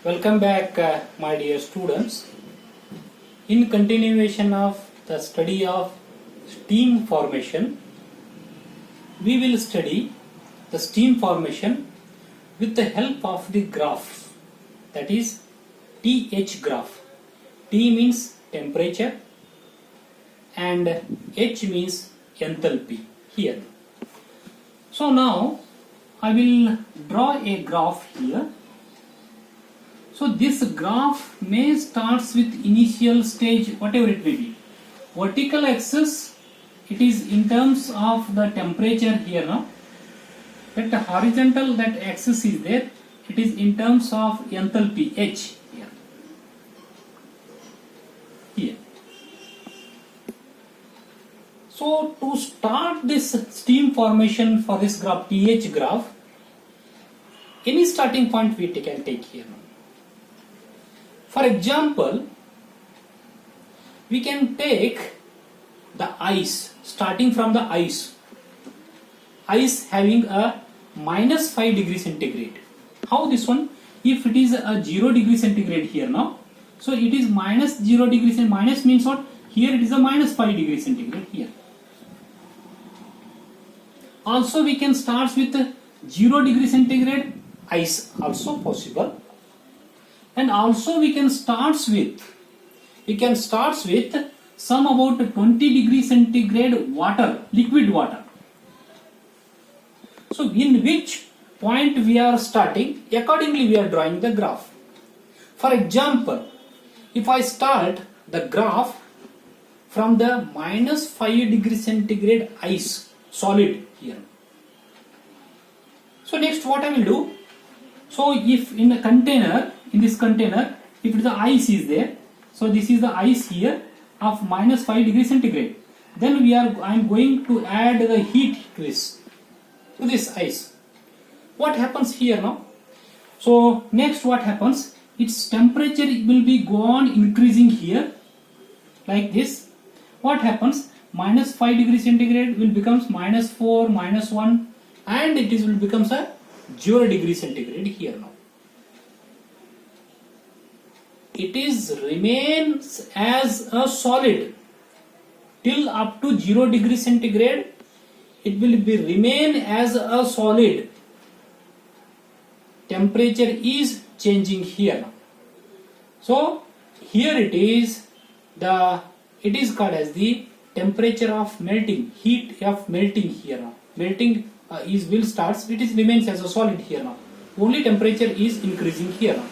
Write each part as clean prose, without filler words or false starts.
Welcome back, my dear students. In continuation of the study of steam formation, we will study the steam formation with the help of the graph, that is TH graph. T means temperature and H means enthalpy here. So now I will draw a graph here. So this graph may starts with initial stage, whatever it may be. Vertical axis, it is in terms of the temperature here now. That the horizontal, that axis is there, it is in terms of enthalpy H here. Here. So to start this steam formation for this graph, TH graph, any starting point we can take here now. For example, we can take the ice, starting from the ice having a minus 5 degree centigrade. How this one? If it is a 0 degree centigrade here now, so it is minus 0 degree centigrade. Minus means what? Here it is a minus 5 degree centigrade here. Also we can start with 0 degree centigrade ice, also possible. And also we can start with some about 20 degree centigrade water, liquid water. So in which point we are starting, accordingly we are drawing the graph. For example, if I start the graph from the minus 5 degree centigrade ice, solid here. So next what I will do, so if in a container, in this container, if the ice is there, so this is the ice here of minus 5 degree centigrade. Then I am going to add the heat to this ice. What happens here now? So next what happens? Its temperature will be go on increasing here, like this. What happens? Minus 5 degree centigrade will becomes minus 4, minus 1, and it will becomes a 0 degree centigrade here now. It remains as a solid till up to 0 degree centigrade. It will remain as a solid. Temperature is changing here. So here it is called as the temperature of melting, heat of melting here now. Melting will starts. It remains as a solid here now. Only temperature is increasing here now.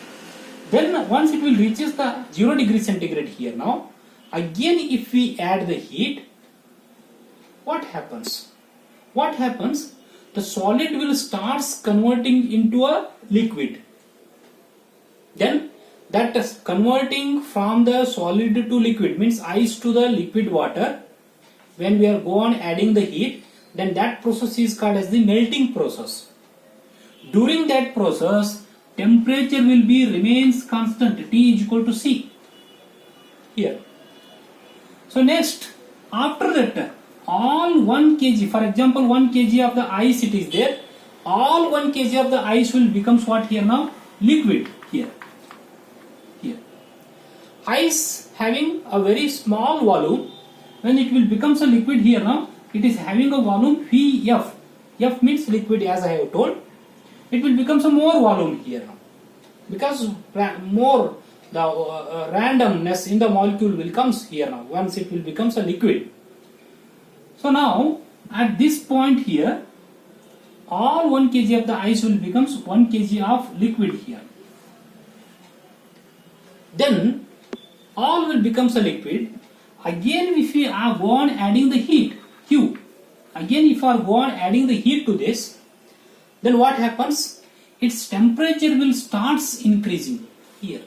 Then once it will reaches the 0 degree centigrade here now, again if we add the heat, what happens? The solid will starts converting into a liquid. Then that is converting from the solid to liquid, means ice to the liquid water. When we are go on adding the heat, then that process is called as the melting process. During that process, temperature will be remains constant, T is equal to C here. So next, after that, all 1 kg, for example 1 kg of the ice it is there, all 1 kg of the ice will becomes what here now? Liquid here. Ice having a very small volume, when it will becomes a liquid here now, it is having a volume Vf. F means liquid, as I have told. It will become some more volume here now, because more the randomness in the molecule will comes here now once it will becomes a liquid. So now at this point here, all 1 kg of the ice will becomes 1 kg of liquid here. Then all will becomes a liquid. Again if we are go on adding the heat Q, again if we are go on adding the heat to this, then what happens? Its temperature will starts increasing here.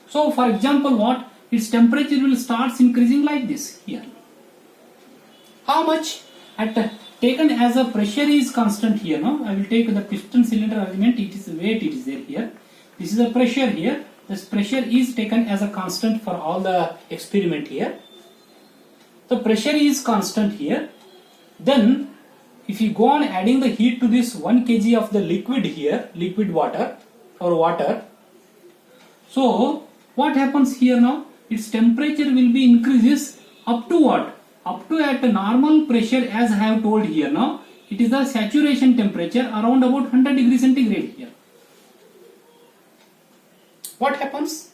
So for example what? Its temperature will starts increasing like this here. How much? Taken as a pressure is constant here now. I will take the piston cylinder argument, it is weight, it is there here. This is a pressure here. This pressure is taken as a constant for all the experiment here. The pressure is constant here. Then if you go on adding the heat to this 1 kg of the liquid here, liquid water, or water. So what happens here now? Its temperature will be increases up to what? Up to at a normal pressure, as I have told here now. It is the saturation temperature around about 100 degrees centigrade here. What happens?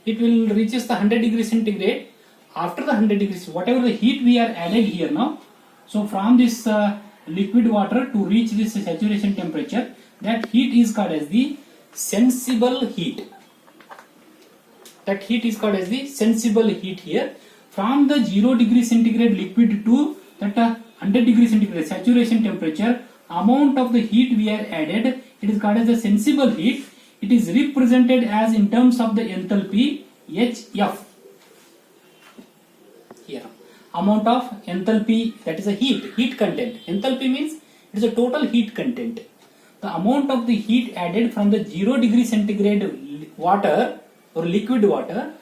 It will reaches the 100 degrees centigrade. After the 100 degrees, whatever the heat we are added here now, so from this liquid water to reach this saturation temperature, that heat is called as the sensible heat. That heat is called as the sensible heat here. From the 0 degree centigrade liquid to that 100 degree centigrade saturation temperature, amount of the heat we are added, it is called as the sensible heat. It is represented as in terms of the enthalpy HF. Here, amount of enthalpy, that is a heat content. Enthalpy means it is a total heat content. The amount of the heat added from the 0 degree centigrade water or liquid water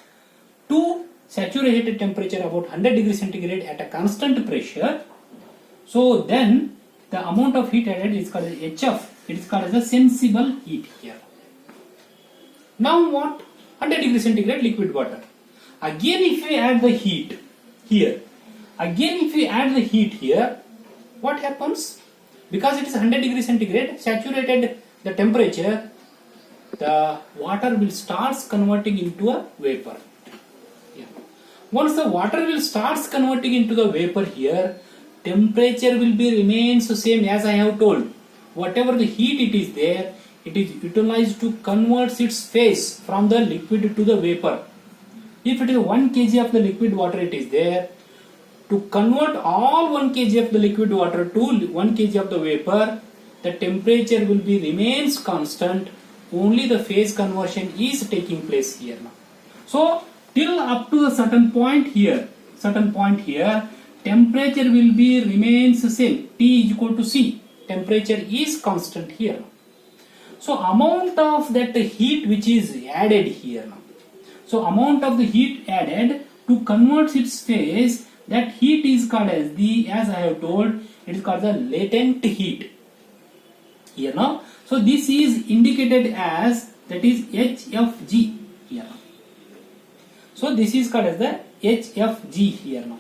to saturated temperature about 100 degree centigrade at a constant pressure. So then the amount of heat added is called as HF. It is called as a sensible heat here. Now what? 100 degree centigrade liquid water. Again if we add the heat here, what happens? Because it is 100 degree centigrade saturated the temperature, the water will starts converting into a vapor. Yeah. Once the water will starts converting into the vapor here, temperature will be remains the same as I have told. Whatever the heat it is there, it is utilized to convert its phase from the liquid to the vapor. If it is 1 kg of the liquid water it is there, to convert all 1 kg of the liquid water to 1 kg of the vapor, the temperature will be remains constant. Only the phase conversion is taking place here now. So till up to a certain point here, temperature will be remains the same. T is equal to C. Temperature is constant here. So amount of that heat which is added here now. So amount of the heat added to convert its phase, that heat is called as the, as I have told, it is called the latent heat here now. So this is indicated as, that is HFG here. So this is called as the HFG here now.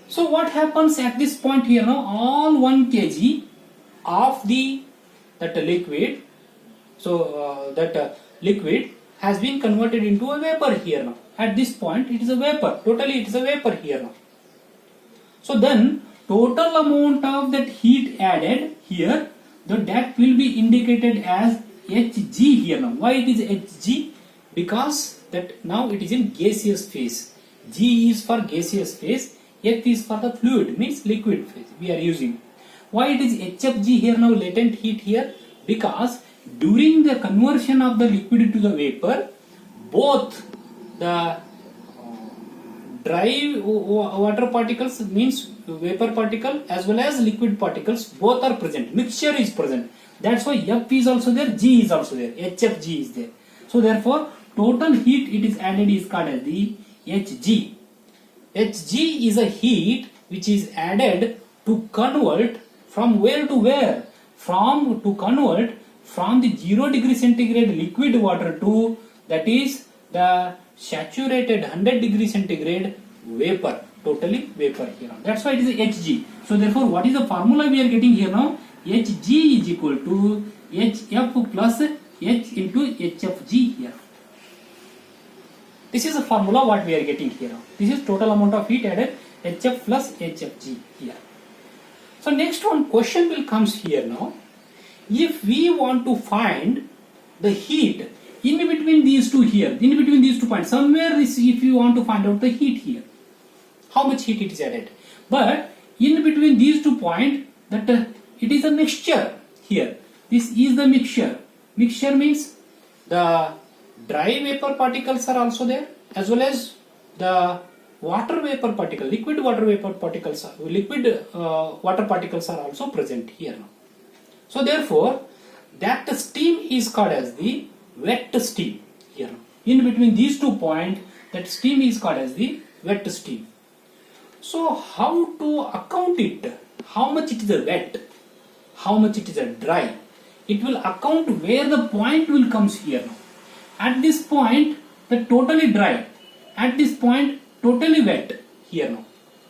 So what happens at this point here now? All 1 kg of that liquid, so liquid has been converted into a vapor here now. At this point it is a vapor. Totally it is a vapor here now. So then total amount of that heat added here, that will be indicated as Hg here now. Why it is Hg? Because that now it is in gaseous phase. G is for gaseous phase, H is for the fluid, means liquid phase we are using. Why it is HFG here now, latent heat here? Because during the conversion of the liquid to the vapor, both the dry water particles, means vapor particle, as well as liquid particles, both are present. Mixture is present. That's why F is also there, G is also there, HFG is there. So therefore total heat it is added is called as the Hg. Hg is a heat which is added to convert from where to where? To convert from the 0 degree centigrade liquid water to, that is the saturated 100 degree centigrade vapor, totally vapor here. That's why it is Hg. So therefore what is the formula we are getting here now? Hg is equal to Hf plus H into Hfg here. This is the formula what we are getting here now. This is total amount of heat added, Hf plus Hfg here. So next one question will comes here now. If we want to find the heat in between these two here, in between these 2 points, somewhere if you want to find out the heat here, how much heat it is added. But in between these 2 points, that it is a mixture here. This is the mixture. Mixture means the dry vapor particles are also there, as well as the water vapor particle, liquid water vapor particles, liquid water particles are also present here now. So therefore that steam is called as the wet steam here. In between these 2 points, that steam is called as the wet steam. So how to account it? How much it is a wet? How much it is a dry? it will account where the point will comes here now. At this point, the totally dry. At this point, totally wet here now.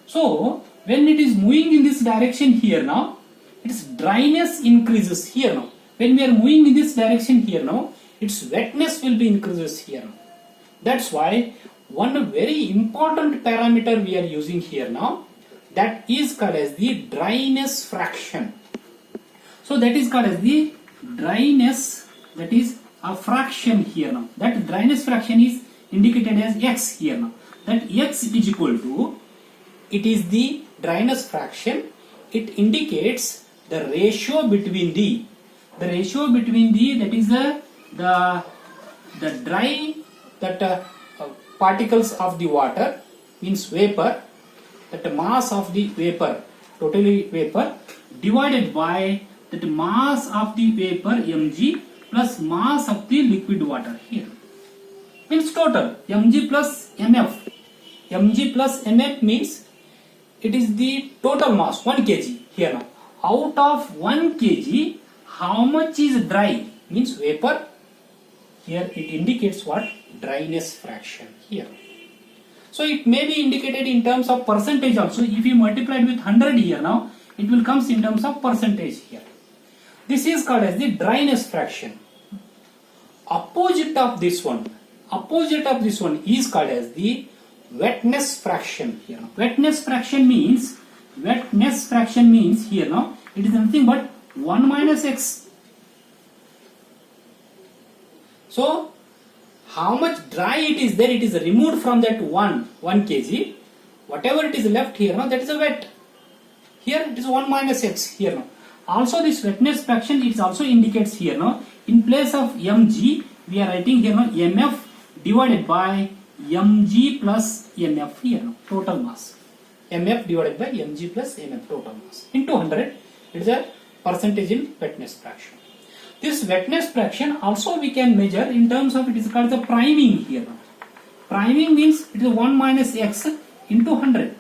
So when it is moving in this direction here now, its dryness increases here now. When we are moving in this direction here now, its wetness will be increases here now. That's why one very important parameter we are using here now, that is called as the dryness fraction. So that is called as the dryness, that is a fraction here now. That dryness fraction is indicated as x here now. That x is equal to, it is the dryness fraction. It indicates the ratio between the that is the dry, that particles of the water, means vapor, that the mass of the vapor, totally vapor, divided by that mass of the vapor mg plus mass of the liquid water here, means total mg plus mf. Mg plus mf means it is the total mass 1 kg here now. Out of 1 kg, how much is dry, means vapor. Here it indicates what? Dryness fraction here. So it may be indicated in terms of percentage also. If you multiply it with 100 here now, it will comes in terms of percentage here. This is called as the dryness fraction. Opposite of this one is called as the wetness fraction here now. Wetness fraction means here now, it is nothing but 1 minus x. So how much dry it is there, it is removed from that 1 kg. Whatever it is left here now, that is a wet. Here it is 1 minus x here now. Also this wetness fraction, it also indicates here now, in place of mg, we are writing here now mf divided by mg plus mf here now, total mass. mf divided by mg plus mf, total mass, into 100. It is a percentage in wetness fraction. This wetness fraction also we can measure in terms of, it is called the priming here now. Priming means it is 1 minus x into 100.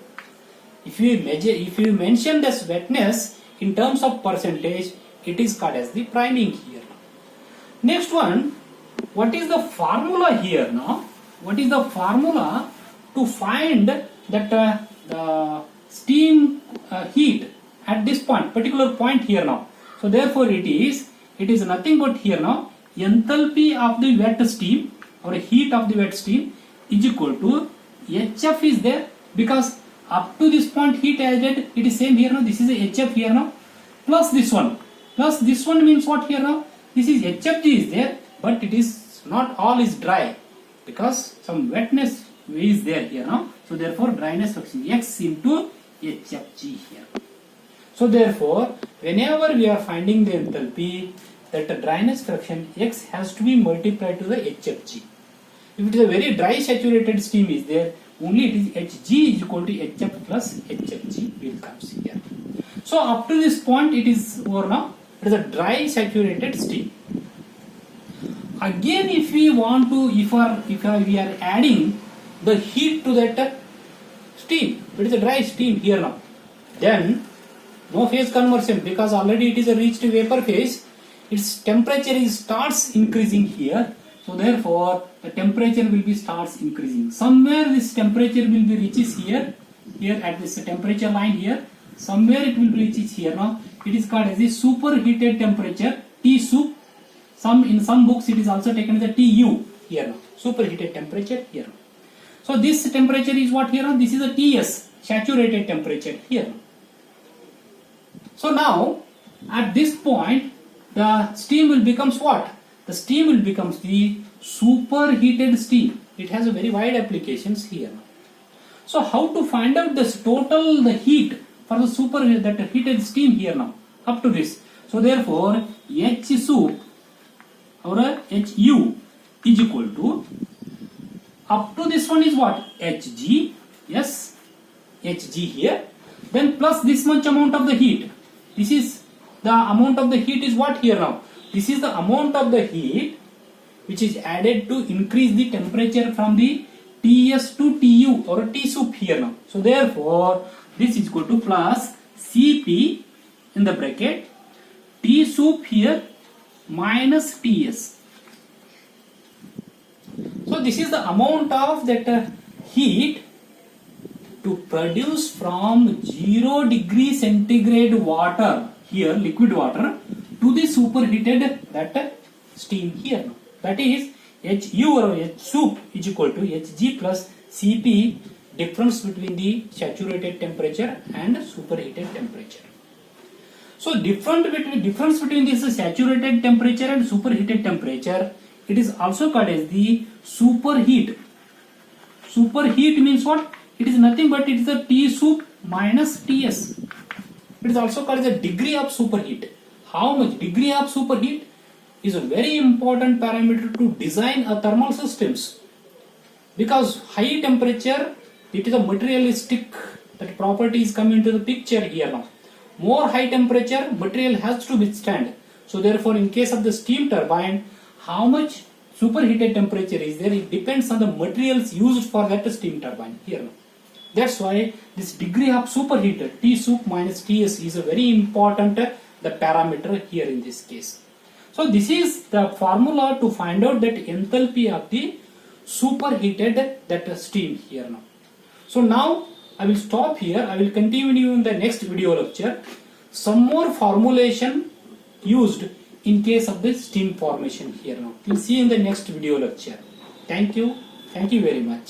If you mention this wetness in terms of percentage, it is called as the priming here. Next one, what is the formula here now? What is the formula to find that the steam heat at this point, particular point here now? So therefore it is nothing but here now, enthalpy of the wet steam or heat of the wet steam is equal to HF is there, because up to this point heat added, it is same here now, this is a HF here now, plus this one means what here now, this is HFG is there, but it is not all is dry, because some wetness is there here now. So therefore dryness fraction x into HFG here. So therefore whenever we are finding the enthalpy, that the dryness fraction x has to be multiplied to the HFG. If it is a very dry saturated steam is there, only it is Hg is equal to HF plus HFG will comes here. So up to this point it is over now, it is a dry saturated steam. Again if we want to, if we are adding the heat to that steam, it is a dry steam here now, then no phase conversion, because already it is a reached vapor phase, its temperature starts increasing here. So therefore the temperature will be starts increasing. Somewhere this temperature will be reaches here at this temperature line here. Somewhere it will be reaches here now. It is called as the superheated temperature, T sup. In some books it is also taken as a TU here now. Superheated temperature here now. So this temperature is what here now? This is a TS, saturated temperature here now. So now at this point the steam will becomes what? The steam will becomes the superheated steam. It has a very wide applications here. So how to find out this total the heat for the heated steam here now up to this? So therefore H sup or HU is equal to, up to this one is what? Hg, yes, Hg here, then plus this much amount of the heat. This is the amount of the heat is what here now? This is the amount of the heat which is added to increase the temperature from the Ts to Tu or T sup here now. So therefore this is equal to plus Cp in the bracket T sup here minus Ts. So this is the amount of that heat to produce from 0 degree centigrade water, here liquid water, to the superheated that steam here. That is HU or H soup is equal to Hg plus Cp, difference between the saturated temperature and superheated temperature. So difference between this saturated temperature and superheated temperature, it is also called as the superheat. Superheat means what? It is nothing but it is the T soup minus Ts. It is also called as the degree of superheat. How much degree of superheat is a very important parameter to design a thermal systems, because high temperature, it is a materialistic that properties come into the picture here now. More high temperature material has to withstand. So therefore, in case of the steam turbine, how much superheated temperature is there, it depends on the materials used for that steam turbine here now. That's why this degree of superheated T soup minus Ts is a very important the parameter here in this case. So this is the formula to find out that enthalpy of the superheated that steam here now. So now I will stop here. I will continue in the next video lecture. Some more formulation used in case of the steam formation here now. We'll see in the next video lecture. Thank you. Thank you very much.